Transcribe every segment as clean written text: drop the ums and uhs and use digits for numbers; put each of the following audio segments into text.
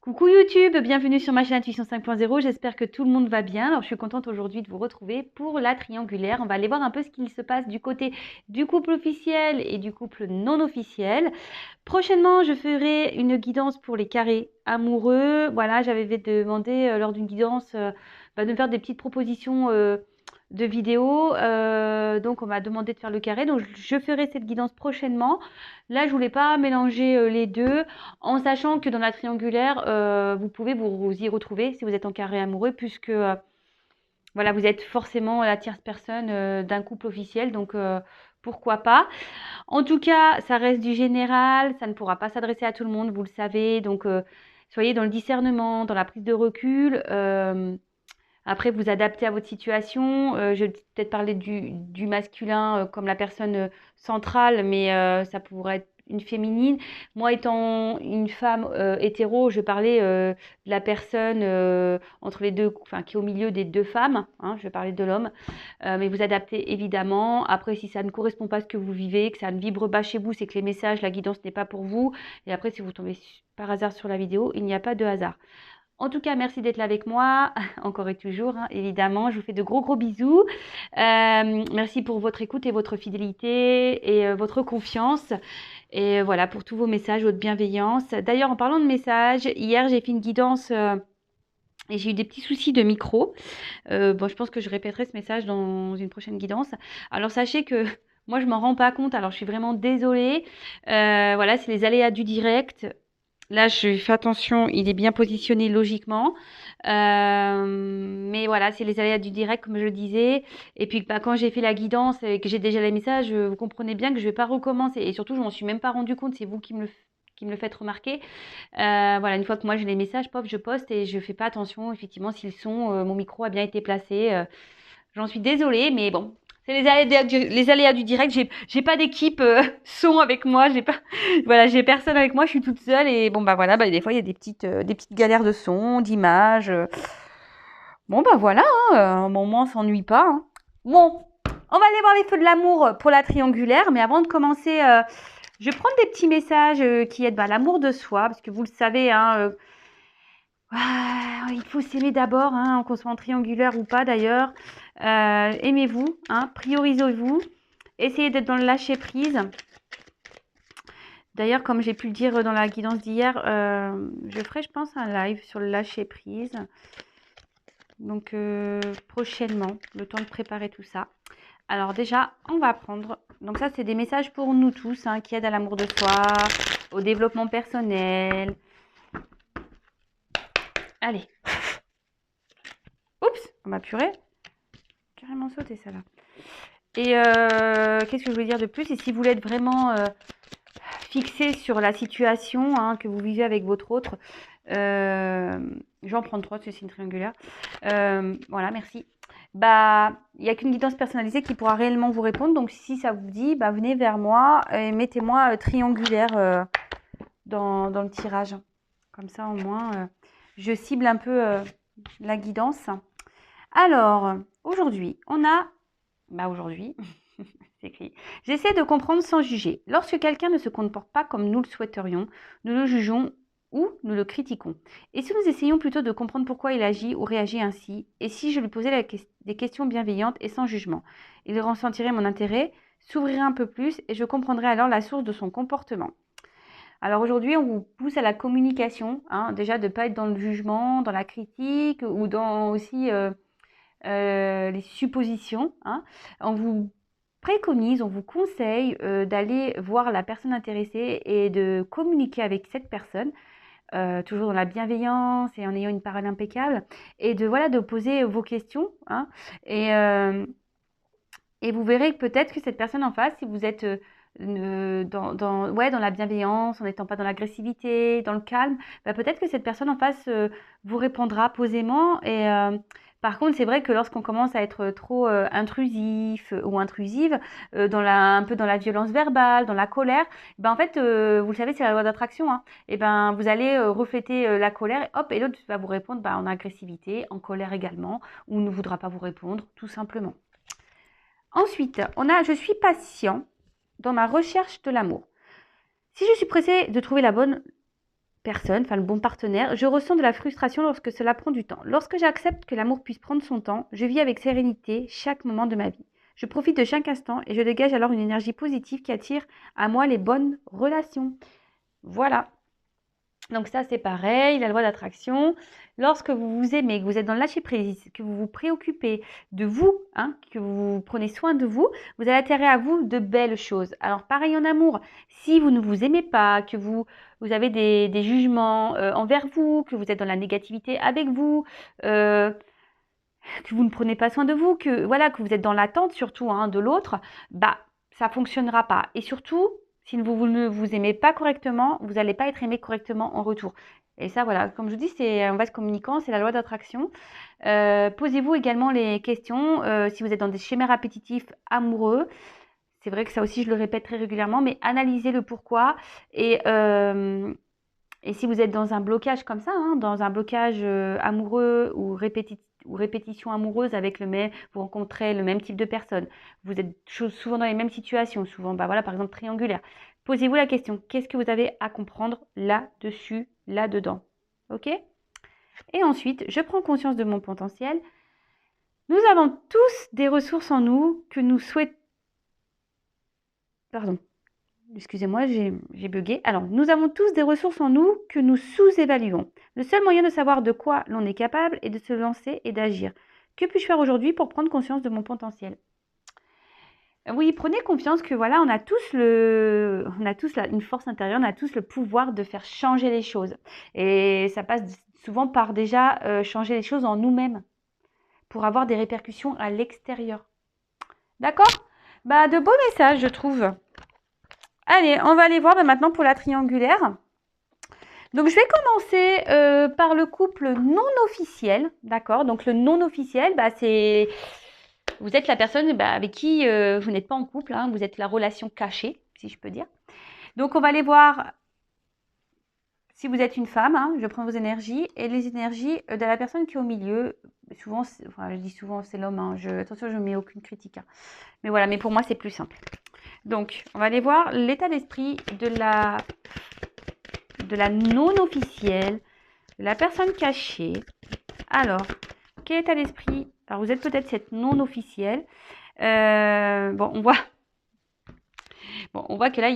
Coucou YouTube, bienvenue sur ma chaîne Intuition 5.0, j'espère que tout le monde va bien. Alors je suis contente aujourd'hui de vous retrouver pour la triangulaire. On va aller voir un peu ce qu'il se passe du côté du couple officiel et du couple non officiel. Prochainement, je ferai une guidance pour les carrés amoureux. Voilà, j'avais demandé lors d'une guidance de me faire des petites propositions de vidéos. Donc on m'a demandé de faire le carré, donc je ferai cette guidance prochainement. Là, je voulais pas mélanger les deux, en sachant que dans la triangulaire, vous pouvez vous y retrouver si vous êtes en carré amoureux, puisque voilà, vous êtes forcément la tierce personne d'un couple officiel, donc pourquoi pas. En tout cas, ça reste du général, ça ne pourra pas s'adresser à tout le monde, vous le savez, donc soyez dans le discernement, dans la prise de recul. Après, vous adaptez à votre situation. Je vais peut-être parler du masculin comme la personne centrale, mais ça pourrait être une féminine. Moi, étant une femme hétéro, je parlais de la personne entre les deux, enfin, qui est au milieu des deux femmes. Hein, je vais parler de l'homme. Mais vous adaptez évidemment. Après, si ça ne correspond pas à ce que vous vivez, que ça ne vibre pas chez vous, c'est que les messages, la guidance n'est pas pour vous. Et après, si vous tombez par hasard sur la vidéo, il n'y a pas de hasard. En tout cas, merci d'être là avec moi, encore et toujours, hein, évidemment. Je vous fais de gros bisous. Merci pour votre écoute et votre fidélité et votre confiance. Et voilà, pour tous vos messages, votre bienveillance. D'ailleurs, en parlant de messages, hier, j'ai fait une guidance et j'ai eu des petits soucis de micro. Bon, je pense que je répéterai ce message dans une prochaine guidance. Alors, sachez que moi, je m'en rends pas compte. Alors, je suis vraiment désolée. Voilà, c'est les aléas du direct. Là, je fais attention, il est bien positionné logiquement. Mais voilà, c'est les aléas du direct, comme je le disais. Et puis, quand j'ai fait la guidance et que j'ai déjà les messages, vous comprenez bien que je ne vais pas recommencer. Et surtout, je m'en suis même pas rendu compte, c'est vous qui me le faites remarquer. Voilà, une fois que moi j'ai les messages, pop, je poste et je fais pas attention, effectivement, s'ils sont, mon micro a bien été placé. J'en suis désolée, mais bon, c'est les aléas du direct. J'ai pas d'équipe son avec moi. J'ai pas, voilà, j'ai personne avec moi. Je suis toute seule et bon bah voilà, des fois il y a des petites galères de son, d'image. Bon bah voilà, hein, bon, moi on s'ennuie pas. Hein. Bon, on va aller voir les feux de l'amour pour la triangulaire, mais avant de commencer, je vais prendre des petits messages qui aident l'amour de soi, parce que vous le savez, hein. Il faut s'aimer d'abord, hein, qu'on soit en triangulaire ou pas d'ailleurs. Aimez-vous, hein, priorisez-vous. Essayez d'être dans le lâcher-prise. D'ailleurs, comme j'ai pu le dire dans la guidance d'hier, je ferai, je pense, un live sur le lâcher-prise. Donc, prochainement, le temps de préparer tout ça. Alors déjà, on va prendre... Donc ça, c'est des messages pour nous tous, hein, qui aident à l'amour de soi, au développement personnel. Allez. Oups, on m'a purée. Carrément sauté, ça là. Et qu'est-ce que je voulais dire de plus? Et si vous voulez être vraiment fixé sur la situation hein, que vous vivez avec votre autre, je vais en prendre 3, c'est une triangulaire. Voilà, merci. Il n'y a qu'une guidance personnalisée qui pourra réellement vous répondre. Donc, si ça vous dit, venez vers moi et mettez-moi triangulaire dans le tirage. Comme ça, au moins, je cible un peu la guidance. Alors, aujourd'hui, on a... aujourd'hui, c'est écrit. J'essaie de comprendre sans juger. Lorsque quelqu'un ne se comporte pas comme nous le souhaiterions, nous le jugeons ou nous le critiquons. Et si nous essayons plutôt de comprendre pourquoi il agit ou réagit ainsi, et si je lui posais des questions bienveillantes et sans jugement, il ressentirait mon intérêt, s'ouvrirait un peu plus et je comprendrais alors la source de son comportement. Alors aujourd'hui, on vous pousse à la communication, hein, déjà de ne pas être dans le jugement, dans la critique ou dans aussi les suppositions. Hein. On vous préconise, on vous conseille d'aller voir la personne intéressée et de communiquer avec cette personne, toujours dans la bienveillance et en ayant une parole impeccable, et de poser vos questions. Hein, et vous verrez peut-être que cette personne en face, si vous êtes dans la bienveillance, en n'étant pas dans l'agressivité, dans le calme, peut-être que cette personne en face vous répondra posément. Et par contre, c'est vrai que lorsqu'on commence à être trop intrusif ou intrusive, un peu dans la violence verbale, dans la colère, en fait, vous le savez, c'est la loi d'attraction. Hein, et vous allez refléter la colère, et hop, et l'autre va vous répondre en agressivité, en colère également, ou ne voudra pas vous répondre, tout simplement. Ensuite, on a « Je suis patient dans ma recherche de l'amour. Si je suis pressée de trouver la bonne personne, enfin le bon partenaire, je ressens de la frustration lorsque cela prend du temps. Lorsque j'accepte que l'amour puisse prendre son temps, je vis avec sérénité chaque moment de ma vie. Je profite de chaque instant et je dégage alors une énergie positive qui attire à moi les bonnes relations. Voilà. Donc ça, c'est pareil, la loi d'attraction. Lorsque vous vous aimez, que vous êtes dans le lâcher-prise, que vous vous préoccupez de vous, hein, que vous prenez soin de vous, vous allez attirer à vous de belles choses. Alors pareil en amour, si vous ne vous aimez pas, que vous avez des jugements envers vous, que vous êtes dans la négativité avec vous, que vous ne prenez pas soin de vous, que voilà, que vous êtes dans l'attente surtout hein, de l'autre, bah ça fonctionnera pas. Et surtout, si vous ne vous aimez pas correctement, vous n'allez pas être aimé correctement en retour. Et ça, voilà, comme je vous dis, c'est on va se communiquant, c'est la loi d'attraction. Posez-vous également les questions si vous êtes dans des schémas répétitifs amoureux. C'est vrai que ça aussi, je le répète très régulièrement, mais analysez le pourquoi et si vous êtes dans un blocage comme ça, hein, dans un blocage amoureux ou répétition amoureuse avec vous rencontrez le même type de personne, vous êtes souvent dans les mêmes situations, souvent, bah voilà, par exemple, triangulaire. Posez-vous la question, qu'est-ce que vous avez à comprendre là-dessus, là-dedans? Ok? Et ensuite, je prends conscience de mon potentiel. Nous avons tous des ressources en nous que nous souhaitons... Pardon. Excusez-moi, j'ai bugué. Alors, nous avons tous des ressources en nous que nous sous-évaluons. Le seul moyen de savoir de quoi l'on est capable est de se lancer et d'agir. Que puis-je faire aujourd'hui pour prendre conscience de mon potentiel? Oui, prenez confiance que voilà, on a tous une force intérieure, on a tous le pouvoir de faire changer les choses. Et ça passe souvent par déjà changer les choses en nous-mêmes pour avoir des répercussions à l'extérieur. D'accord? Bah, de beaux messages, je trouve. Allez, on va aller voir maintenant pour la triangulaire. Donc, je vais commencer par le couple non officiel, d'accord? Donc, le non officiel, bah, c'est... Vous êtes la personne avec qui vous n'êtes pas en couple, hein, vous êtes la relation cachée, si je peux dire. Donc, on va aller voir si vous êtes une femme, hein, je prends vos énergies, et les énergies de la personne qui est au milieu. Souvent, je dis souvent c'est l'homme, hein, attention, je ne mets aucune critique. Hein. Mais voilà, mais pour moi, c'est plus simple. Donc, on va aller voir l'état d'esprit de la non-officielle, de la personne cachée. Alors, quel état d'esprit? Alors, vous êtes peut-être cette non-officielle. Bon, on voit que là,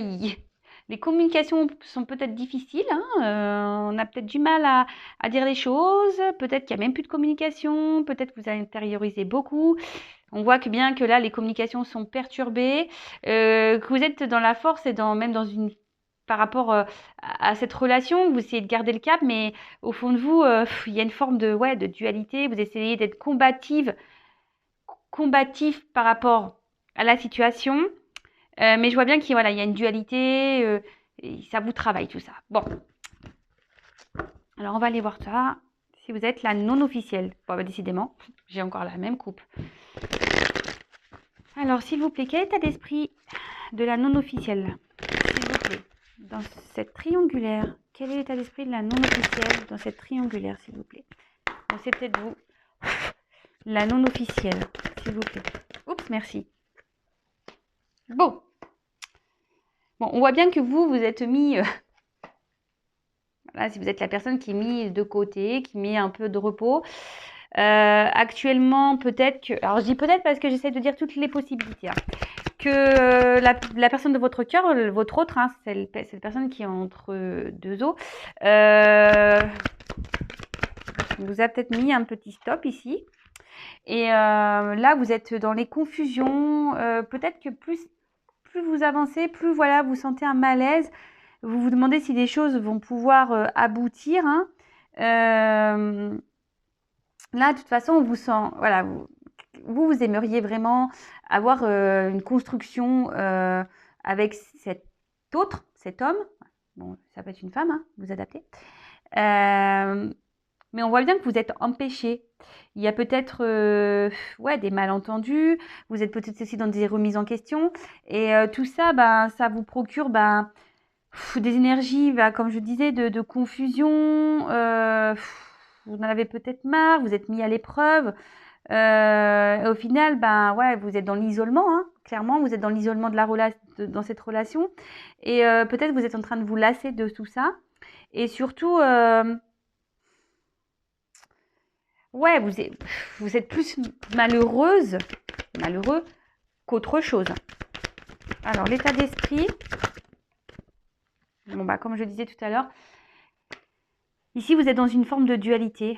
les communications sont peut-être difficiles. Hein, on a peut-être du mal à dire les choses. Peut-être qu'il n'y a même plus de communication. Peut-être que vous intériorisez beaucoup. On voit que bien que là, les communications sont perturbées, que vous êtes dans la force et même dans une... Par rapport à cette relation, vous essayez de garder le cap, mais au fond de vous, il y a une forme de dualité. Vous essayez d'être combatif par rapport à la situation. Mais je vois bien qu'il y a une dualité. Et ça vous travaille tout ça. Bon. Alors, on va aller voir ça. Si vous êtes la non officielle. Bon, décidément, j'ai encore la même coupe. Alors, s'il vous plaît, quel état d'esprit de la non officielle? S'il vous plaît. Dans cette triangulaire, quel est l'état d'esprit de la non officielle dans cette triangulaire, s'il vous plaît? Bon, c'est peut-être vous. La non officielle, s'il vous plaît. Oups, merci. Bon. Bon, on voit bien que vous êtes mis... Voilà, si vous êtes la personne qui est mise de côté, qui met un peu de repos. Actuellement, peut-être que... Alors, je dis peut-être parce que j'essaie de dire toutes les possibilités. Hein. Que la personne de votre cœur, votre autre, hein, cette personne qui est entre deux os, vous a peut-être mis un petit stop ici. Et là, vous êtes dans les confusions. Peut-être que plus vous avancez, plus voilà, vous sentez un malaise. Vous vous demandez si des choses vont pouvoir aboutir. Hein. Là, de toute façon, on vous sent... Voilà, vous aimeriez vraiment avoir une construction avec cet homme. Bon, ça peut être une femme, hein, vous adaptez. Mais on voit bien que vous êtes empêché. Il y a peut-être des malentendus. Vous êtes peut-être aussi dans des remises en question. Et tout ça, ça vous procure des énergies, comme je disais, de confusion. Vous en avez peut-être marre. Vous êtes mis à l'épreuve. Au final, vous êtes dans l'isolement, hein, clairement, vous êtes dans l'isolement de dans cette relation, et peut-être vous êtes en train de vous lasser de tout ça, Et surtout, ouais, vous êtes plus malheureuse, malheureux qu'autre chose. Alors, l'état d'esprit, bon, bah, comme je disais tout à l'heure, ici, vous êtes dans une forme de dualité,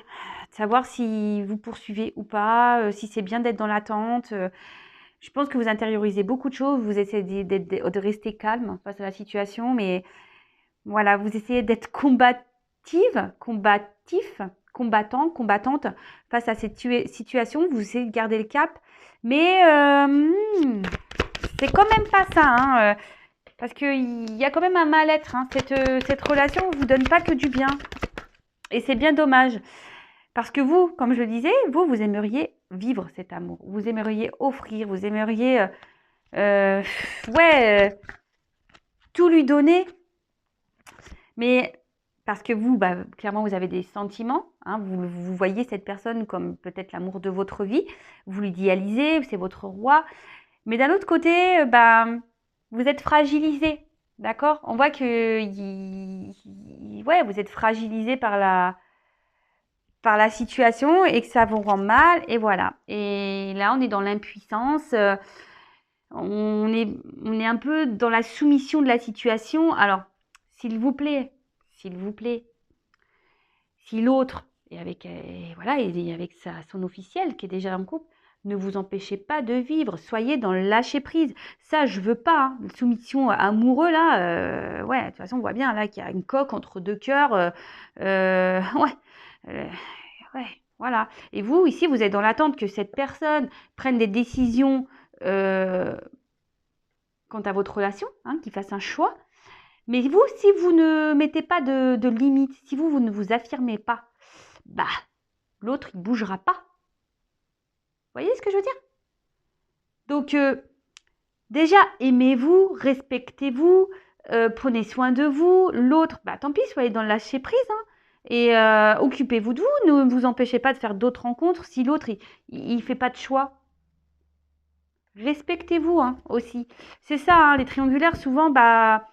de savoir si vous poursuivez ou pas, si c'est bien d'être dans l'attente. Je pense que vous intériorisez beaucoup de choses, vous essayez de rester calme face à la situation, mais voilà, vous essayez d'être combattante face à cette situation, vous essayez de garder le cap, mais c'est quand même pas ça, hein, parce qu'il y a quand même un mal-être, hein, cette relation ne vous donne pas que du bien, et c'est bien dommage. Parce que vous, comme je le disais, vous aimeriez vivre cet amour. Vous aimeriez offrir, vous aimeriez ouais, tout lui donner. Mais parce que vous, bah, clairement, vous avez des sentiments. Hein, vous voyez cette personne comme peut-être l'amour de votre vie. Vous l'idéalisez, c'est votre roi. Mais d'un autre côté, bah, vous êtes fragilisé. D'accord? On voit que ouais, vous êtes fragilisé par la situation et que ça vous rend mal et voilà. Et là, on est dans l'impuissance, on est un peu dans la soumission de la situation. Alors, s'il vous plaît, si l'autre est avec, voilà, est avec son officiel qui est déjà en couple, ne vous empêchez pas de vivre. Soyez dans le lâcher prise. Ça, je veux pas. Hein. Soumission amoureux là, ouais. De toute façon, on voit bien là qu'il y a une coque entre deux cœurs. Ouais. Ouais, voilà. Et vous, ici, vous êtes dans l'attente que cette personne prenne des décisions quant à votre relation, hein, qu'il fasse un choix. Mais vous, si vous ne mettez pas de limites, si vous ne vous affirmez pas, bah, l'autre, il ne bougera pas. Vous voyez ce que je veux dire? Donc, déjà, aimez-vous, respectez-vous, prenez soin de vous. L'autre, bah, tant pis, soyez dans le lâcher-prise, hein. Et occupez-vous de vous, ne vous empêchez pas de faire d'autres rencontres si l'autre, il fait pas de choix. Respectez-vous hein, aussi. C'est ça, hein, les triangulaires, souvent, bah,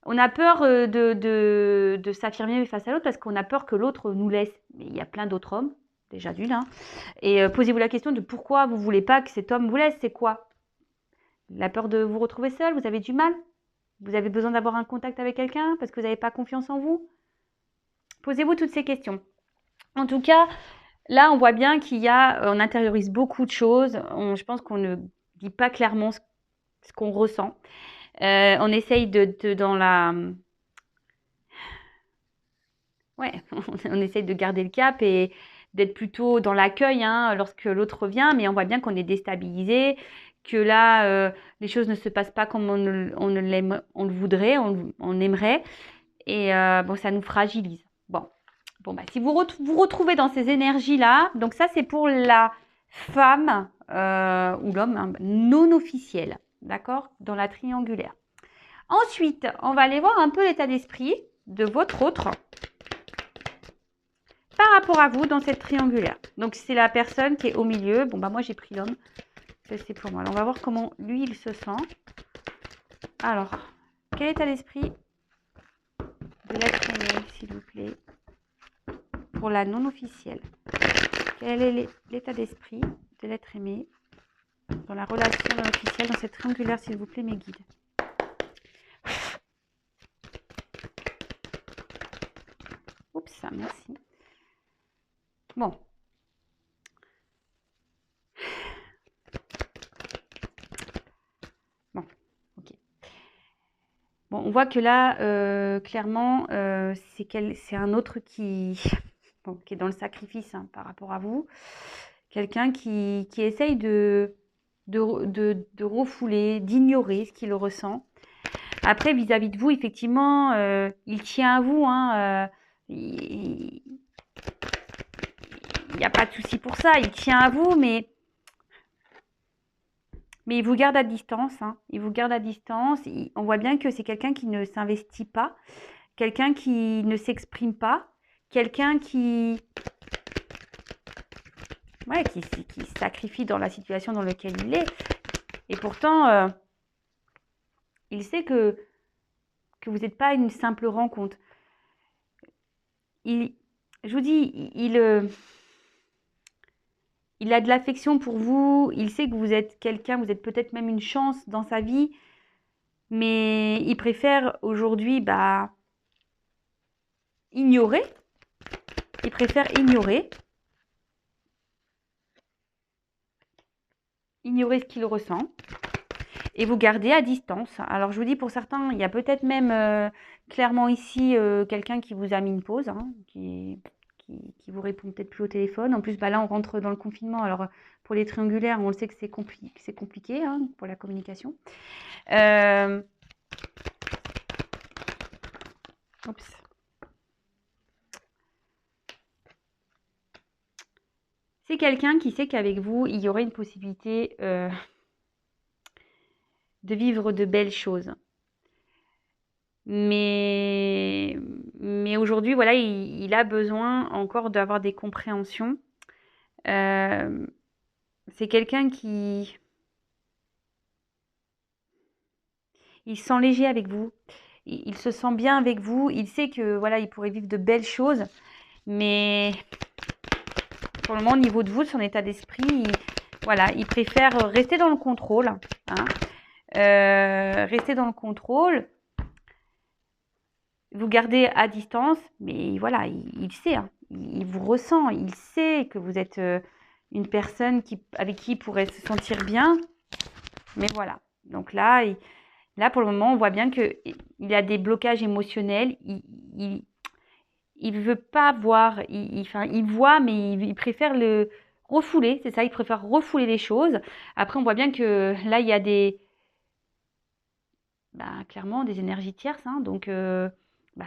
on a peur de s'affirmer face à l'autre parce qu'on a peur que l'autre nous laisse. Mais il y a plein d'autres hommes, déjà d'une. Hein. Et posez-vous la question de pourquoi vous ne voulez pas que cet homme vous laisse. C'est quoi? La peur de vous retrouver seul? Vous avez du mal? Vous avez besoin d'avoir un contact avec quelqu'un parce que vous n'avez pas confiance en vous? Posez-vous toutes ces questions. En tout cas, là, on voit bien on intériorise beaucoup de choses. Je pense qu'on ne dit pas clairement ce qu'on ressent. On essaye dans la... Ouais, on essaye de garder le cap et d'être plutôt dans l'accueil hein, lorsque l'autre revient, mais on voit bien qu'on est déstabilisé, que là, les choses ne se passent pas comme on le voudrait, on aimerait, et bon, ça nous fragilise. Bon bah, si vous vous retrouvez dans ces énergies-là, donc ça, c'est pour la femme ou l'homme hein, non officiel, d'accord, dans la triangulaire. Ensuite, on va aller voir un peu l'état d'esprit de votre autre par rapport à vous dans cette triangulaire. Donc, c'est la personne qui est au milieu. Bon, bah moi, j'ai pris l'homme. C'est pour moi. Alors, on va voir comment lui, il se sent. Alors, quel état d'esprit de l'être aimé, s'il vous plaît, pour la non officielle? Quel est l'état d'esprit de l'être aimé dans la relation non officielle, dans cette triangulaire, s'il vous plaît, mes guides? Oups, merci. Bon. Bon, ok. Bon, on voit que là, clairement, c'est un autre qui est dans le sacrifice hein, par rapport à vous. Quelqu'un qui essaye de refouler, d'ignorer ce qu'il ressent. Après, vis-à-vis de vous, effectivement, il tient à vous. Hein, il n'y a pas de souci pour ça. Il tient à vous, mais il vous garde à distance. Hein. Il vous garde à distance. On voit bien que c'est quelqu'un qui ne s'investit pas, quelqu'un qui ne s'exprime pas, quelqu'un qui se sacrifie dans la situation dans laquelle il est. Et pourtant, il sait que vous n'êtes pas une simple rencontre. je vous dis, il a de l'affection pour vous, il sait que vous êtes quelqu'un, vous êtes peut-être même une chance dans sa vie, mais il préfère aujourd'hui ignorer. Il préfère ignorer ce qu'il ressent et vous garder à distance. Alors je vous dis, pour certains, il y a peut-être même clairement ici quelqu'un qui vous a mis une pause, hein, qui vous répond peut-être plus au téléphone. En plus, là, on rentre dans le confinement. Alors, pour les triangulaires, on le sait que c'est compliqué hein, pour la communication. Oups. C'est quelqu'un qui sait qu'avec vous, il y aurait une possibilité de vivre de belles choses. Mais aujourd'hui, voilà, il a besoin encore d'avoir des compréhensions. C'est quelqu'un qui... Il se sent léger avec vous. Il se sent bien avec vous. Il sait que voilà, il pourrait vivre de belles choses. Mais pour le moment, au niveau de vous, son état d'esprit, voilà, il préfère rester dans le contrôle. Hein. Rester dans le contrôle. Vous gardez à distance, mais voilà, il sait, hein, il vous ressent, il sait que vous êtes une personne avec qui il pourrait se sentir bien. Mais voilà, donc là, pour le moment, on voit bien qu'il a des blocages émotionnels. Il veut pas voir, il voit, mais il préfère le refouler, c'est ça, il préfère refouler les choses. Après, on voit bien que là, il y a clairement des énergies tierces, hein, donc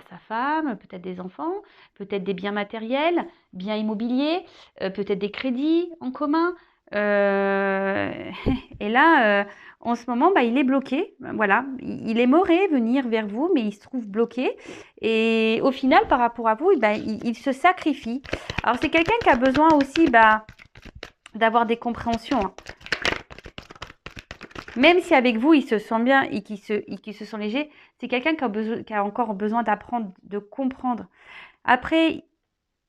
sa femme, peut-être des enfants, peut-être des biens matériels, biens immobiliers, peut-être des crédits en commun. Et là, en ce moment, il est bloqué. Voilà, il aimerait venir vers vous, mais il se trouve bloqué. Et au final, par rapport à vous, il se sacrifie. Alors, c'est quelqu'un qui a besoin aussi d'avoir des compréhensions. Hein. Même si avec vous, il se sent bien et qu'il se sent léger, c'est quelqu'un qui a encore besoin d'apprendre, de comprendre. Après,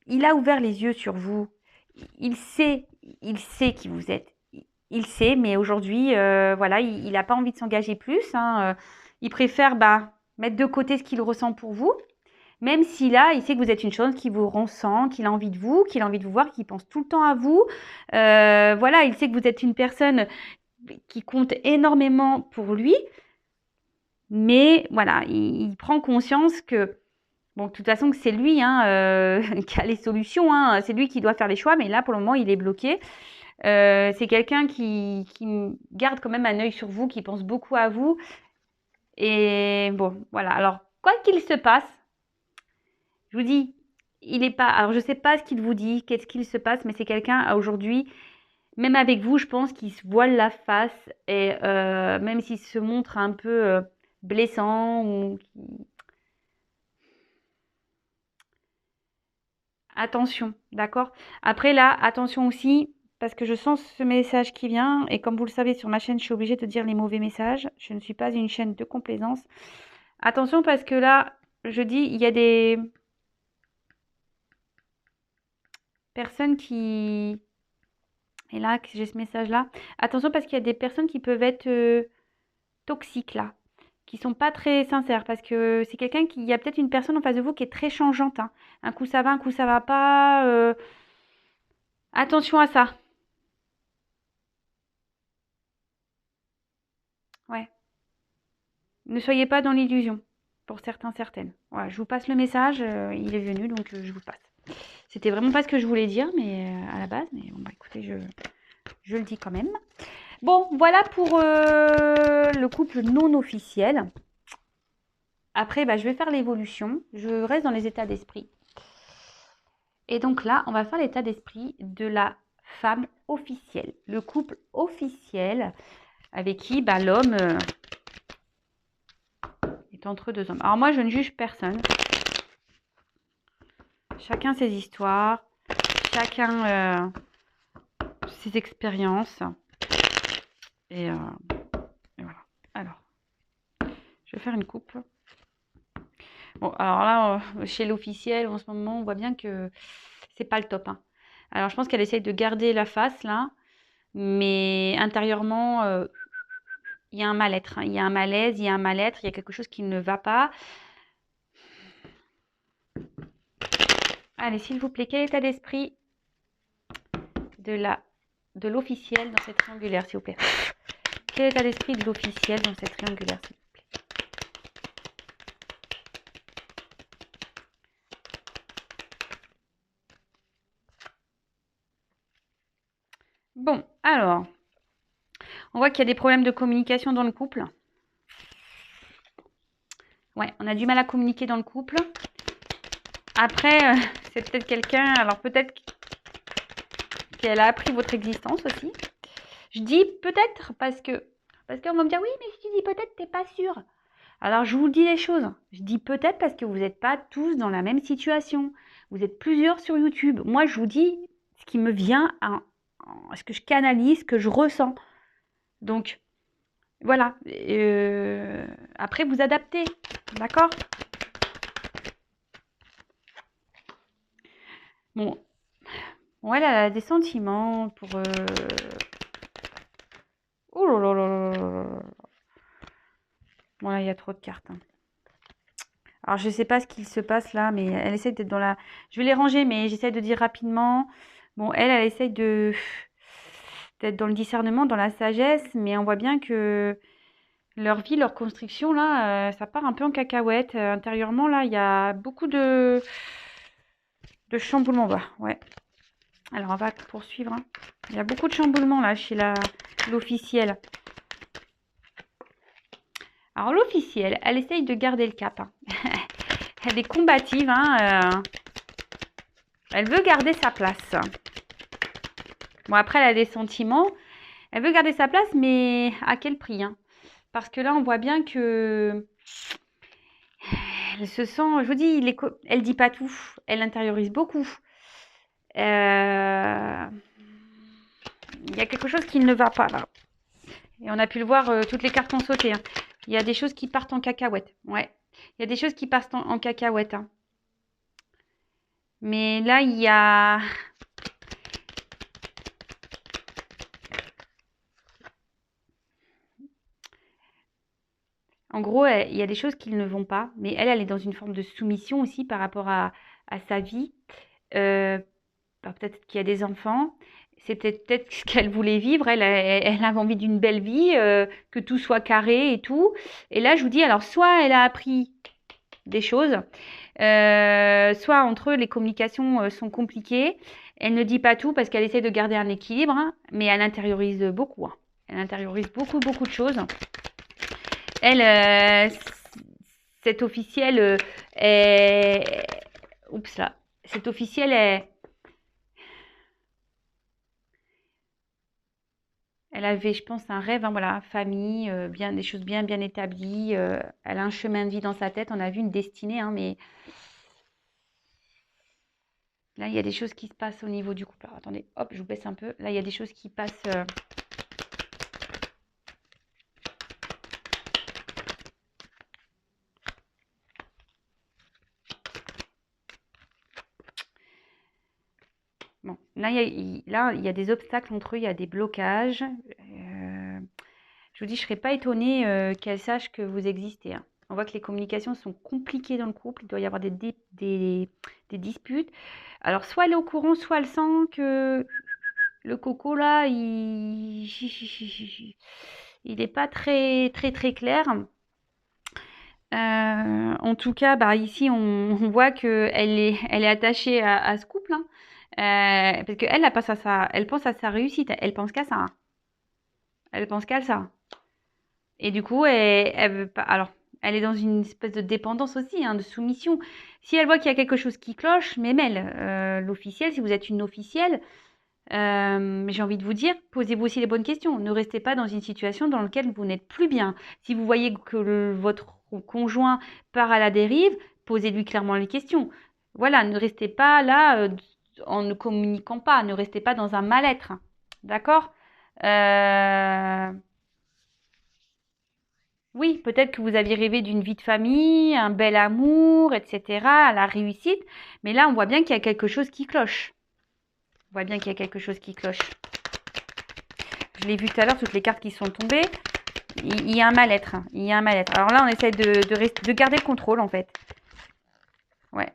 il a ouvert les yeux sur vous. Il sait qui vous êtes. Il sait, mais aujourd'hui, voilà, il n'a pas envie de s'engager plus. Hein. Il préfère mettre de côté ce qu'il ressent pour vous. Même si là, il sait que vous êtes une chose qui vous ressent, qu'il a envie de vous, qu'il a envie de vous voir, qu'il pense tout le temps à vous. Voilà, il sait que vous êtes une personne qui compte énormément pour lui. Mais voilà, il prend conscience que, bon, de toute façon, que c'est lui hein, qui a les solutions. Hein, c'est lui qui doit faire les choix. Mais là, pour le moment, il est bloqué. C'est quelqu'un qui garde quand même un œil sur vous, qui pense beaucoup à vous. Et bon, voilà. Alors, quoi qu'il se passe, je vous dis, il n'est pas... Alors, je ne sais pas ce qu'il vous dit, qu'est-ce qu'il se passe, mais c'est quelqu'un, aujourd'hui, même avec vous, je pense qu'il se voile la face. Et même s'il se montre un peu blessant ou... Attention, d'accord? Après, là, attention aussi... Parce que je sens ce message qui vient, et comme vous le savez, sur ma chaîne, je suis obligée de dire les mauvais messages. Je ne suis pas une chaîne de complaisance. Attention, parce que là, je dis, il y a des personnes qui... Et là, j'ai ce message-là. Attention, parce qu'il y a des personnes qui peuvent être toxiques, là. Qui sont pas très sincères. Parce que c'est quelqu'un qui... Il y a peut-être une personne en face de vous qui est très changeante. Hein. Un coup, ça va, un coup, ça va pas. Attention à ça. Ouais. Ne soyez pas dans l'illusion, pour certains, certaines. Voilà, je vous passe le message, il est venu, donc je vous le passe. C'était vraiment pas ce que je voulais dire, mais à la base, mais bon, écoutez, je le dis quand même. Bon, voilà pour le couple non officiel. Après, je vais faire l'évolution. Je reste dans les états d'esprit. Et donc là, on va faire l'état d'esprit de la femme officielle. Le couple officiel avec qui l'homme... entre deux hommes. Alors moi, je ne juge personne. Chacun ses histoires, chacun ses expériences. Et voilà. Alors, je vais faire une coupe. Bon, alors là, chez l'officiel, en ce moment, on voit bien que c'est pas le top, hein. Alors, je pense qu'elle essaye de garder la face, là, mais intérieurement, il y a un mal-être, hein. Il y a un malaise, il y a un mal-être, il y a quelque chose qui ne va pas. Allez, s'il vous plaît, quel état d'esprit de la, de l'officiel dans cette triangulaire, s'il vous plaît? Quel état d'esprit de l'officiel dans cette triangulaire, s'il vous plaît? Bon, alors, on voit qu'il y a des problèmes de communication dans le couple. Ouais, on a du mal à communiquer dans le couple. Après, c'est peut-être quelqu'un, alors peut-être qu'elle a appris votre existence aussi. Je dis peut-être parce qu'on va me dire oui, mais si tu dis peut-être, t'es pas sûr. Alors je vous dis les choses. Je dis peut-être parce que vous n'êtes pas tous dans la même situation. Vous êtes plusieurs sur YouTube. Moi, je vous dis ce qui me vient, ce que je canalise, ce que je ressens. Donc voilà. Après, vous adaptez, d'accord? Bon, elle a des sentiments pour. Oh là là là là là là. Bon, là, il y a trop de cartes, hein. Alors, je ne sais pas ce qu'il se passe là, mais elle essaie d'être dans la... Je vais les ranger, mais j'essaie de dire rapidement. Bon, elle essaie d'être dans le discernement, dans la sagesse, mais on voit bien que leur vie, leur construction, là, ça part un peu en cacahuète. Intérieurement, là, il y a beaucoup de chamboulements. Ouais. Alors, on va poursuivre, hein. Il y a beaucoup de chamboulements, là, chez l'officiel. Alors, l'officiel, elle essaye de garder le cap, hein. Elle est combative, hein. Elle veut garder sa place. Bon, après, elle a des sentiments. Elle veut garder sa place, mais à quel prix, hein? Parce que là, on voit bien que elle se sent, je vous dis, elle dit pas tout. Elle intériorise beaucoup. Il y a quelque chose qui ne va pas là. Et on a pu le voir, toutes les cartes ont sauté, hein. Il y a des choses qui partent en cacahuète. Ouais. Il y a des choses qui partent en cacahuète, hein. Mais là, il y a... En gros, il y a des choses qui ne vont pas, mais elle est dans une forme de soumission aussi par rapport à sa vie. Peut-être qu'il y a des enfants. C'est peut-être ce qu'elle voulait vivre. Elle avait envie d'une belle vie, que tout soit carré et tout. Et là, je vous dis, alors, soit elle a appris des choses, soit entre eux, les communications sont compliquées. Elle ne dit pas tout parce qu'elle essaie de garder un équilibre, hein, mais elle intériorise beaucoup, hein. Elle intériorise beaucoup, beaucoup de choses. Elle, cette officielle est... Oups là. Cette officielle est... Elle avait, je pense, un rêve, hein, voilà, famille, bien, des choses bien, bien établies. Elle a un chemin de vie dans sa tête. On a vu une destinée, hein, mais là, il y a des choses qui se passent au niveau du couple. Alors, attendez, hop, je vous baisse un peu. Là, il y a des choses qui passent... Bon, là, il y a des obstacles entre eux, il y a des blocages. Je vous dis, je ne serais pas étonnée qu'elle sache que vous existez, hein. On voit que les communications sont compliquées dans le couple. Il doit y avoir des disputes. Alors, soit elle est au courant, soit elle sent que le coco, là, il n'est pas très, très, très clair. En tout cas, bah, ici, on voit qu'elle est attachée à ce couple, hein. Parce qu'elle elle pense à sa réussite. Elle pense qu'à ça, hein. Elle pense qu'à ça. Et du coup, elle veut pas. Alors, elle est dans une espèce de dépendance aussi, hein, de soumission. Si elle voit qu'il y a quelque chose qui cloche, même elle, l'officiel, si vous êtes une officielle, j'ai envie de vous dire, posez-vous aussi les bonnes questions. Ne restez pas dans une situation dans laquelle vous n'êtes plus bien. Si vous voyez que votre conjoint part à la dérive, posez-lui clairement les questions. Voilà, ne restez pas là en ne communiquant pas. Ne restez pas dans un mal-être. D'accord? Oui, peut-être que vous aviez rêvé d'une vie de famille, un bel amour, etc., la réussite. Mais là, on voit bien qu'il y a quelque chose qui cloche. On voit bien qu'il y a quelque chose qui cloche. Je l'ai vu tout à l'heure, toutes les cartes qui sont tombées. Il y a un mal-être. Il y a un mal-être. Alors là, on essaie de garder le contrôle, en fait. Ouais.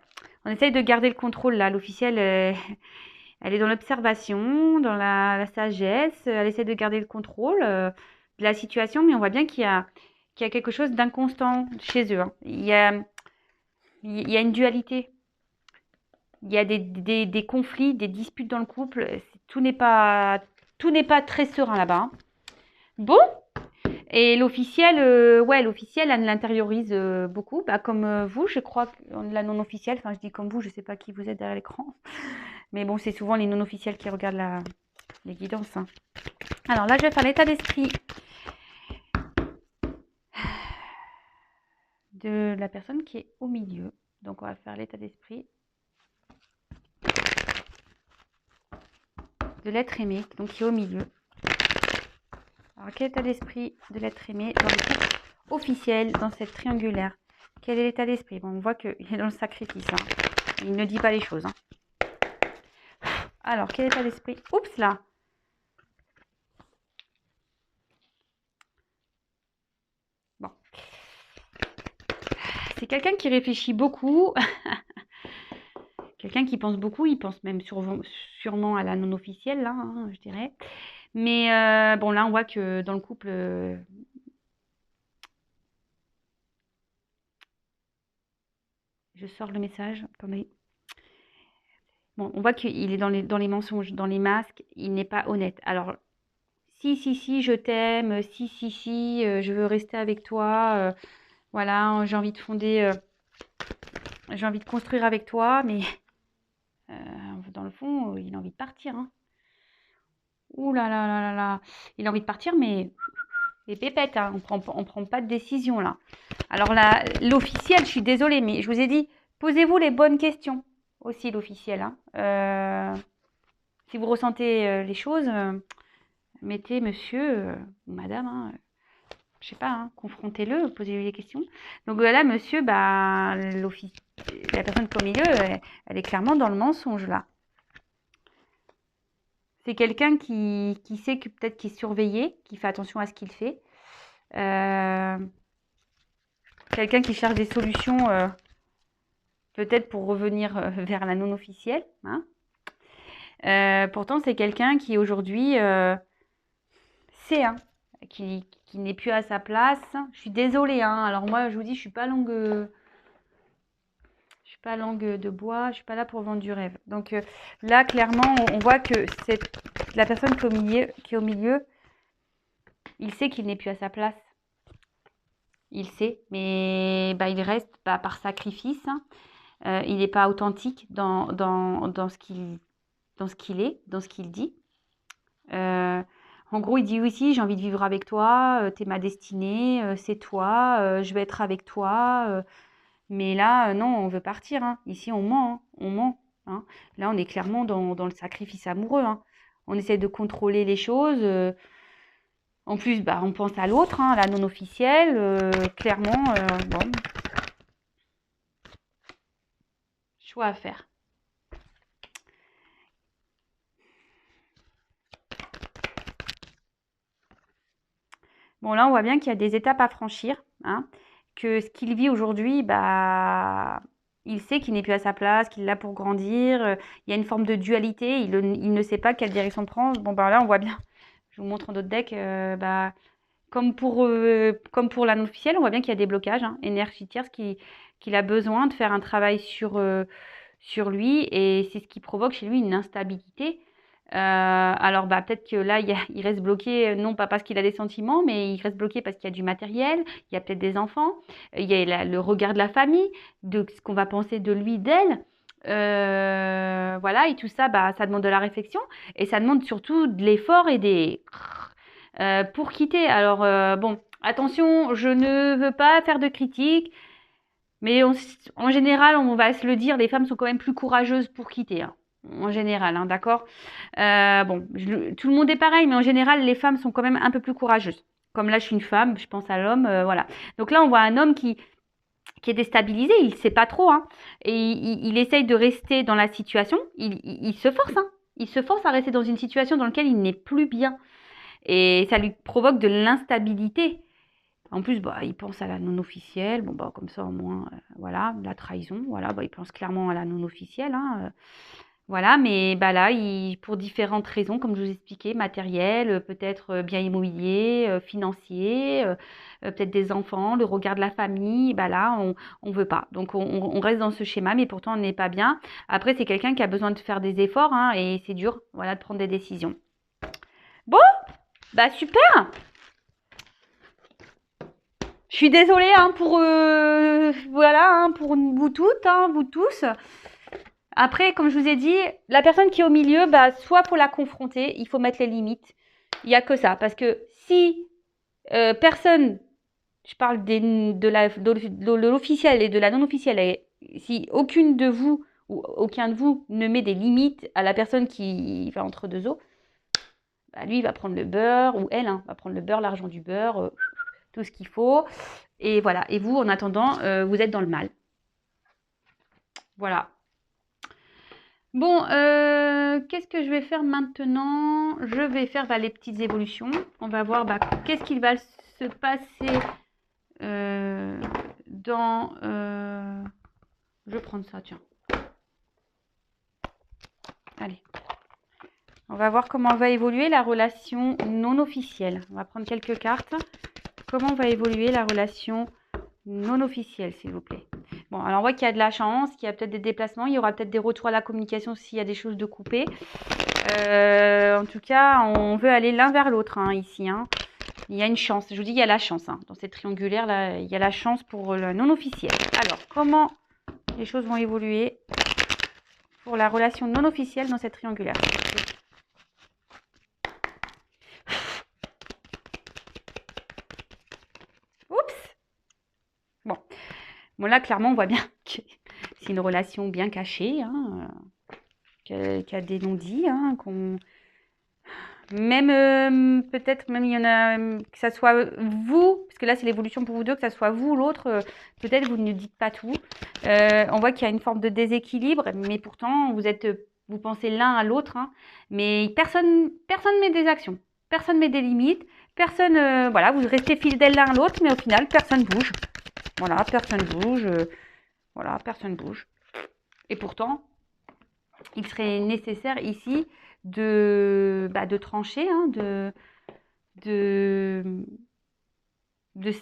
On essaye de garder le contrôle, là. L'officiel, elle est dans l'observation, dans la sagesse. Elle essaie de garder le contrôle de la situation, mais on voit bien qu'il y a quelque chose d'inconstant chez eux, hein. Il y a une dualité. Il y a des conflits, des disputes dans le couple. Tout n'est pas très serein là-bas, hein. Bon, et l'officiel, ouais, l'officiel, elle l'intériorise beaucoup, bah, comme vous, je crois, la non-officielle. Enfin, je dis comme vous, je ne sais pas qui vous êtes derrière l'écran. Mais bon, c'est souvent les non-officiels qui regardent les guidances, hein. Alors là, je vais faire l'état d'esprit de la personne qui est au milieu. Donc, on va faire l'état d'esprit de l'être aimé, donc qui est au milieu. Alors, quel état d'esprit de l'être aimé dans le couple officiel, dans cette triangulaire? Quel est l'état d'esprit? Bon, on voit qu'il est dans le sacrifice, hein. Il ne dit pas les choses, hein. Alors, quel état d'esprit? Oups, là. Bon. C'est quelqu'un qui réfléchit beaucoup. Quelqu'un qui pense beaucoup. Il pense même sûrement à la non-officielle, là, hein, je dirais. Mais bon, là, on voit que dans le couple... je sors le message. Attendez. Bon, on voit qu'il est dans les mensonges, dans les masques. Il n'est pas honnête. Alors, si, je t'aime. Si, je veux rester avec toi. Voilà, j'ai envie de fonder... j'ai envie de construire avec toi, mais dans le fond, il a envie de partir, hein. Ouh là là là là là. Il a envie de partir, mais les pépettes, hein, on prend pas de décision là. Alors là, l'officiel, je suis désolée, mais je vous ai dit, posez-vous les bonnes questions aussi, l'officiel, hein. Si vous ressentez les choses, mettez monsieur ou madame, hein, je sais pas, hein, confrontez-le, posez-lui les questions. Donc là, monsieur, bah, la personne qui est au milieu, elle est clairement dans le mensonge là. C'est quelqu'un qui sait que peut-être qu'il est surveillé, qui fait attention à ce qu'il fait. Quelqu'un qui cherche des solutions peut-être pour revenir vers la non-officielle, hein. Pourtant, c'est quelqu'un qui aujourd'hui sait, hein, qui n'est plus à sa place. Je suis désolée, hein. Alors moi, je vous dis, je suis pas langue de bois, je suis pas là pour vendre du rêve. Donc là, clairement, on voit que c'est la personne qui est au milieu, il sait qu'il n'est plus à sa place. Il sait, mais bah, il reste par sacrifice, hein. Il n'est pas authentique dans ce qu'il est, dans ce qu'il dit. En gros, il dit oui, si, j'ai envie de vivre avec toi, t'es ma destinée, c'est toi, je vais être avec toi. Mais là, non, on veut partir, hein. Ici, on ment, hein, on ment, hein. Là, on est clairement dans le sacrifice amoureux, hein. On essaie de contrôler les choses. En plus, bah, on pense à l'autre, hein, la non officielle. Clairement, bon, choix à faire. Bon, là, on voit bien qu'il y a des étapes à franchir, hein, que ce qu'il vit aujourd'hui, bah, il sait qu'il n'est plus à sa place, qu'il est là pour grandir. Il y a une forme de dualité, il ne sait pas quelle direction prendre. Bon, bah, là, on voit bien, je vous montre en d'autres decks, bah, comme pour la non-officielle, on voit bien qu'il y a des blocages, hein, énergétiques, qu'il a besoin de faire un travail sur lui, et c'est ce qui provoque chez lui une instabilité. Alors, bah, peut-être que là, il reste bloqué, non pas parce qu'il a des sentiments, mais il reste bloqué parce qu'il y a du matériel, il y a peut-être des enfants, il y a le regard de la famille, de ce qu'on va penser de lui, d'elle. Voilà, et tout ça, bah, ça demande de la réflexion, et ça demande surtout de l'effort et pour quitter. Alors, bon, attention, je ne veux pas faire de critiques, mais en général, on va se le dire, les femmes sont quand même plus courageuses pour quitter, hein, en général, hein, d'accord. Bon, tout le monde est pareil, mais en général, les femmes sont quand même un peu plus courageuses. Comme là, je suis une femme, je pense à l'homme, voilà. Donc là, on voit un homme qui est déstabilisé, il ne sait pas trop, hein, et il essaye de rester dans la situation, il se force, hein, il se force à rester dans une situation dans laquelle il n'est plus bien, et ça lui provoque de l'instabilité. En plus, bah, il pense à la non officielle, bon, bah, comme ça au moins, voilà, la trahison, voilà, bah, il pense clairement à la non officielle, hein, voilà, mais bah, là, pour différentes raisons, comme je vous expliquais, matérielles, peut-être bien immobilier, financier, peut-être des enfants, le regard de la famille, bah là, on veut pas. Donc, on reste dans ce schéma, mais pourtant, on n'est pas bien. Après, c'est quelqu'un qui a besoin de faire des efforts, hein, et c'est dur, voilà, de prendre des décisions. Bon, bah super! Je suis désolée hein, voilà, hein, pour vous toutes, hein, vous tous. Après, comme je vous ai dit, la personne qui est au milieu, bah, soit faut la confronter, il faut mettre les limites. Il n'y a que ça. Parce que si personne, je parle de l'officiel et de la non-officielle, et si aucune de vous ou aucun de vous ne met des limites à la personne qui va entre deux eaux, bah, lui, il va prendre le beurre, ou elle hein, va prendre le beurre, l'argent du beurre, tout ce qu'il faut. Et voilà. Et vous, en attendant, vous êtes dans le mal. Voilà. Bon, qu'est-ce que je vais faire maintenant? Je vais faire les petites évolutions. On va voir qu'est-ce qu'il va se passer dans... Je vais prendre ça, tiens. Allez. On va voir comment va évoluer la relation non officielle. On va prendre quelques cartes. Comment va évoluer la relation non officielle, s'il vous plaît? Bon, alors on voit qu'il y a de la chance, qu'il y a peut-être des déplacements, il y aura peut-être des retours à la communication s'il y a des choses de coupées. En tout cas, on veut aller l'un vers l'autre hein, ici. Hein. Il y a une chance. Je vous dis, il y a la chance. Hein. Dans cette triangulaire, là, il y a la chance pour le non officiel. Alors, comment les choses vont évoluer pour la relation non officielle dans cette triangulaire? Oups. Bon, là, clairement, on voit bien que c'est une relation bien cachée, hein, qui a des non-dits, hein, même peut-être même il y en a que ça soit vous, parce que là c'est l'évolution pour vous deux, que ça soit vous ou l'autre, peut-être vous ne dites pas tout. On voit qu'il y a une forme de déséquilibre, mais pourtant vous pensez l'un à l'autre, hein, mais personne met des actions, personne met des limites, personne, voilà, vous restez fidèles l'un à l'autre, mais au final personne bouge. Voilà, personne bouge, voilà, personne bouge. Et pourtant, il serait nécessaire ici de trancher, hein, de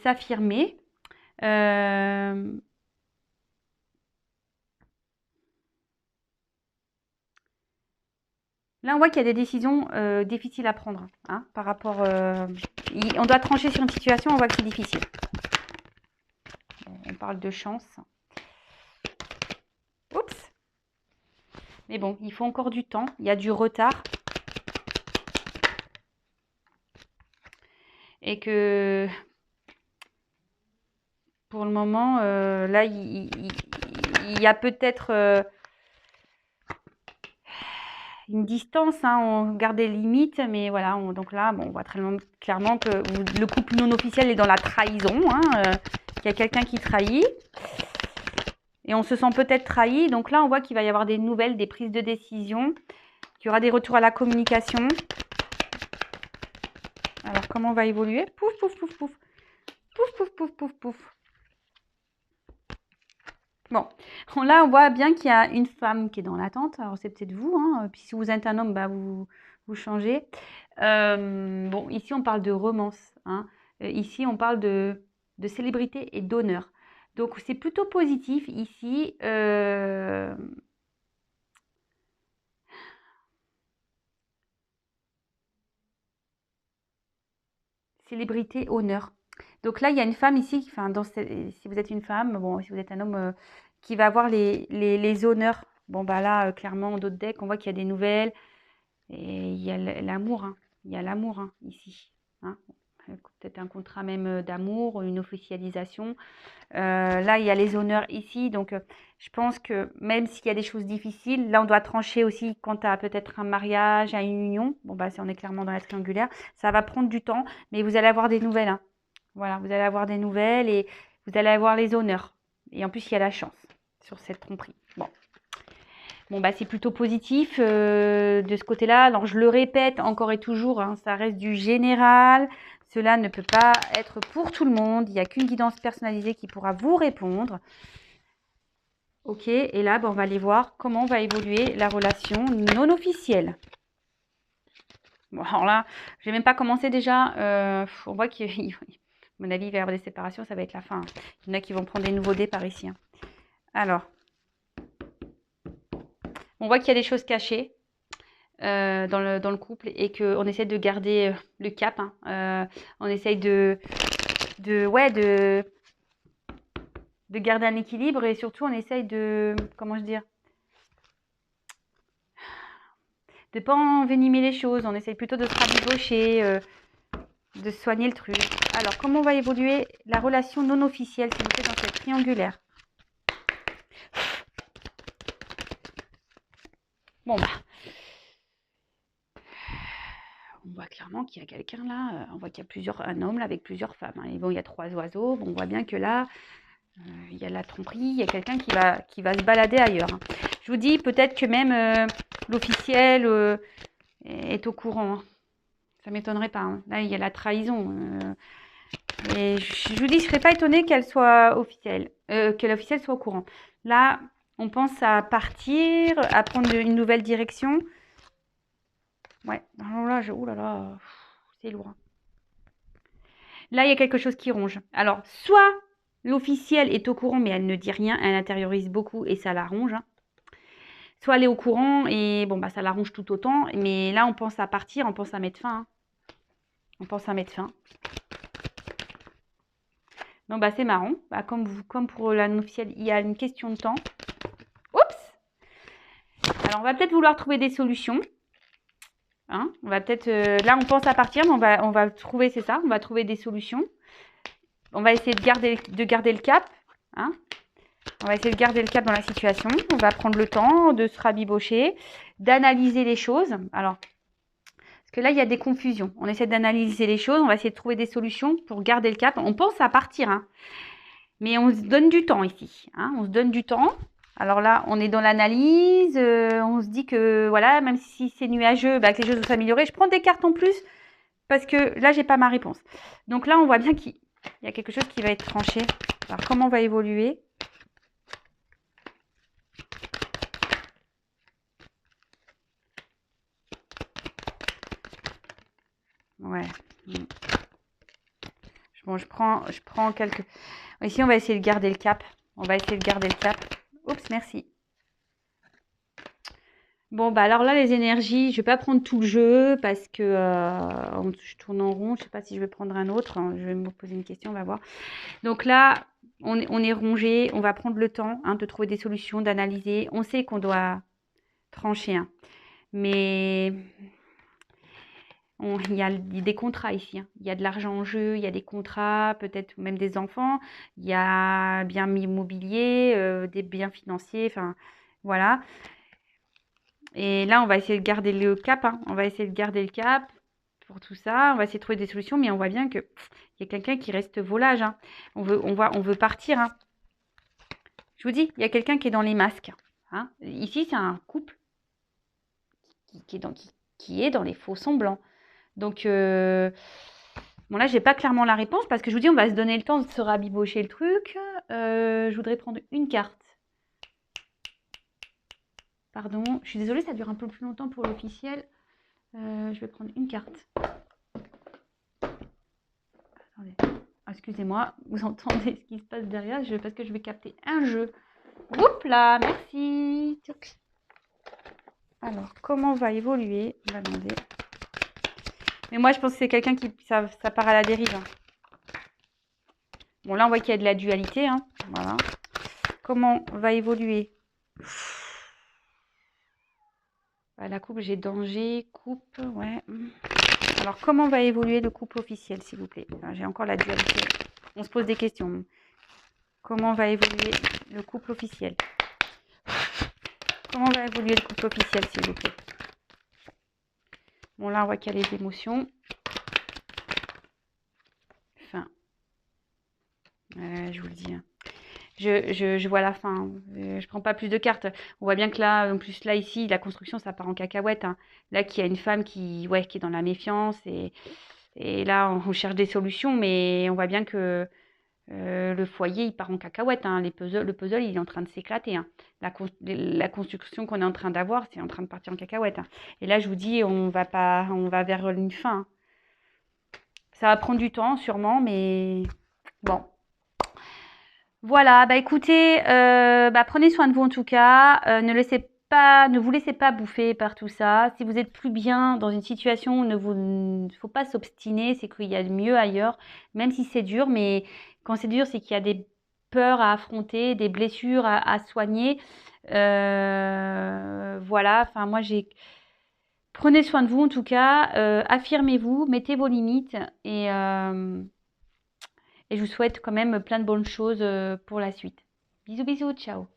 s'affirmer. Là, on voit qu'il y a des décisions difficiles à prendre hein, par rapport... on doit trancher sur une situation, on voit que c'est difficile. On parle de chance. Oups. Mais bon, il faut encore du temps, il y a du retard. Et que pour le moment, là, il y a peut-être une distance, hein, on garde des limites, mais voilà, donc là, bon, on voit très clairement que le couple non officiel est dans la trahison, hein, qu'il y a quelqu'un qui trahit. Et on se sent peut-être trahi, donc là, on voit qu'il va y avoir des nouvelles, des prises de décision, qu'il y aura des retours à la communication. Alors, comment on va évoluer? Pouf, pouf, pouf, pouf. Pouf, pouf, pouf, pouf, pouf. Bon, là, on voit bien qu'il y a une femme qui est dans l'attente. Alors, c'est peut-être vous. Hein. Puis, si vous êtes un homme, vous changez. Bon, ici, on parle de romance. Hein. Ici, on parle de célébrité et d'honneur. Donc, c'est plutôt positif ici. Célébrité, honneur. Donc là, il y a une femme ici, enfin, si vous êtes une femme, bon, si vous êtes un homme, qui va avoir les honneurs. Bon, bah là, clairement, d'autres decks, on voit qu'il y a des nouvelles. Et il y a l'amour, hein. Il y a l'amour hein, ici. Hein. peut-être un contrat même d'amour, une officialisation. Là, il y a les honneurs ici. Donc, je pense que même s'il y a des choses difficiles, là, on doit trancher aussi quant à peut-être un mariage, à une union. Bon, bah, on est clairement dans la triangulaire. Ça va prendre du temps, mais vous allez avoir des nouvelles, hein. Voilà, vous allez avoir des nouvelles et vous allez avoir les honneurs. Et en plus, il y a la chance sur cette tromperie. Bon, bah, c'est plutôt positif de ce côté-là. Alors, je le répète encore et toujours, hein, ça reste du général. Cela ne peut pas être pour tout le monde. Il n'y a qu'une guidance personnalisée qui pourra vous répondre. Ok, et là, bah, on va aller voir comment va évoluer la relation non officielle. Bon, alors là, je n'ai même pas commencé déjà. On voit qu'à mon avis, il va y avoir des séparations, ça va être la fin. Il y en a qui vont prendre des nouveaux dés par ici, hein. Alors, on voit qu'il y a des choses cachées dans le couple et qu'on essaie de garder le cap, hein. On essaye de garder un équilibre et surtout on essaye de, comment je dire, de pas envenimer les choses. On essaye plutôt de se rabibocher, de soigner le truc. Alors, comment va évoluer la relation non officielle, s'il vous plaît, dans cette triangulaire? Bon, bah, on voit clairement qu'il y a quelqu'un là. On voit qu'il y a un homme là avec plusieurs femmes, hein. Et bon, il y a 3 oiseaux. Bon, on voit bien que là, il y a la tromperie. Il y a quelqu'un qui va se balader ailleurs, hein. Je vous dis, peut-être que même l'officiel est au courant, hein. Ça ne m'étonnerait pas, hein. Là, il y a la trahison. Et je vous dis, je ne serais pas étonnée qu'elle soit officielle, que l'officiel soit au courant. Là, on pense à partir, à prendre une nouvelle direction. Ouais, alors là, ouh là là, c'est lourd, hein. Là, il y a quelque chose qui ronge. Alors, soit l'officiel est au courant, mais elle ne dit rien, elle intériorise beaucoup et ça la ronge, hein. Soit elle est au courant et bon, bah, ça la ronge tout autant. Mais là, on pense à partir, on pense à mettre fin, hein. On pense à mettre fin. Donc, bah, c'est marrant. Bah, comme pour la non-officielle, il y a une question de temps. Oups! Alors, on va peut-être vouloir trouver des solutions, hein. On va peut-être... là, on pense à partir, mais on va trouver, c'est ça, on va trouver des solutions. On va essayer de garder le cap, hein. On va essayer de garder le cap dans la situation. On va prendre le temps de se rabibocher, d'analyser les choses. Alors, parce que là, il y a des confusions. On essaie d'analyser les choses. On va essayer de trouver des solutions pour garder le cap. On pense à partir, hein. Mais on se donne du temps ici, hein. On se donne du temps. Alors là, on est dans l'analyse. On se dit que, voilà, même si c'est nuageux, bah, que les choses vont s'améliorer. Je prends des cartes en plus parce que là, j'ai pas ma réponse. Donc là, on voit bien qu'il y a quelque chose qui va être tranché. Alors, comment on va évoluer? Ouais. Bon, je prends quelques... Ici, on va essayer de garder le cap. On va essayer de garder le cap. Oups, merci. Bon, bah alors là, les énergies, je vais pas prendre tout le jeu parce que je tourne en rond. Je sais pas si je vais prendre un autre, hein. Je vais me poser une question, on va voir. Donc là, on est rongé. On va prendre le temps, hein, de trouver des solutions, d'analyser. On sait qu'on doit trancher, hein. Mais... il y a des contrats ici, hein. Il y a de l'argent en jeu, il y a des contrats, peut-être même des enfants. Il y a bien immobilier, des biens financiers, enfin voilà. Et là, on va essayer de garder le cap, hein. On va essayer de garder le cap pour tout ça. On va essayer de trouver des solutions, mais on voit bien qu'il y a quelqu'un qui reste volage, hein. On veut partir, hein. Je vous dis, il y a quelqu'un qui est dans les masques, hein. Ici, c'est un couple qui est dans les faux semblants. Donc, bon là, j'ai pas clairement la réponse parce que je vous dis, on va se donner le temps de se rabibocher le truc. Je voudrais prendre une carte. Pardon, je suis désolée, ça dure un peu plus longtemps pour l'officiel. Je vais prendre une carte. Attendez, excusez-moi, vous entendez ce qui se passe derrière parce que je vais capter un jeu. Oups là, merci. Alors, comment va évoluer? On va demander. Mais moi, je pense que c'est quelqu'un qui... Ça part à la dérive, hein. Bon, là, on voit qu'il y a de la dualité, hein. Voilà. Comment va évoluer? La coupe, j'ai danger. Coupe, ouais. Alors, comment va évoluer le couple officiel, s'il vous plaît? J'ai encore la dualité. On se pose des questions. Comment va évoluer le couple officiel? Comment va évoluer le couple officiel, s'il vous plaît? Bon, là, on voit qu'il y a les émotions. Fin. Je vous le dis. Hein. Je vois la fin. Je prends pas plus de cartes. On voit bien que là, en plus, là, ici, la construction, ça part en cacahuète. Hein. Là, qu'il y a une femme qui est dans la méfiance. Et là, on cherche des solutions. Mais on voit bien que le foyer, il part en cacahuète. Hein. Le puzzle, il est en train de s'éclater. Hein. La construction qu'on est en train d'avoir, c'est en train de partir en cacahuète. Hein. Et là, je vous dis, on va vers une fin. Hein. Ça va prendre du temps, sûrement, mais bon. Voilà, bah écoutez, prenez soin de vous en tout cas. Ne vous laissez pas bouffer par tout ça. Si vous êtes plus bien dans une situation, il ne faut pas s'obstiner, c'est qu'il y a mieux ailleurs, même si c'est dur. Mais quand c'est dur, c'est qu'il y a des peurs à affronter, des blessures à soigner. Voilà, enfin moi prenez soin de vous en tout cas, affirmez-vous, mettez vos limites et je vous souhaite quand même plein de bonnes choses pour la suite. Bisous bisous, ciao.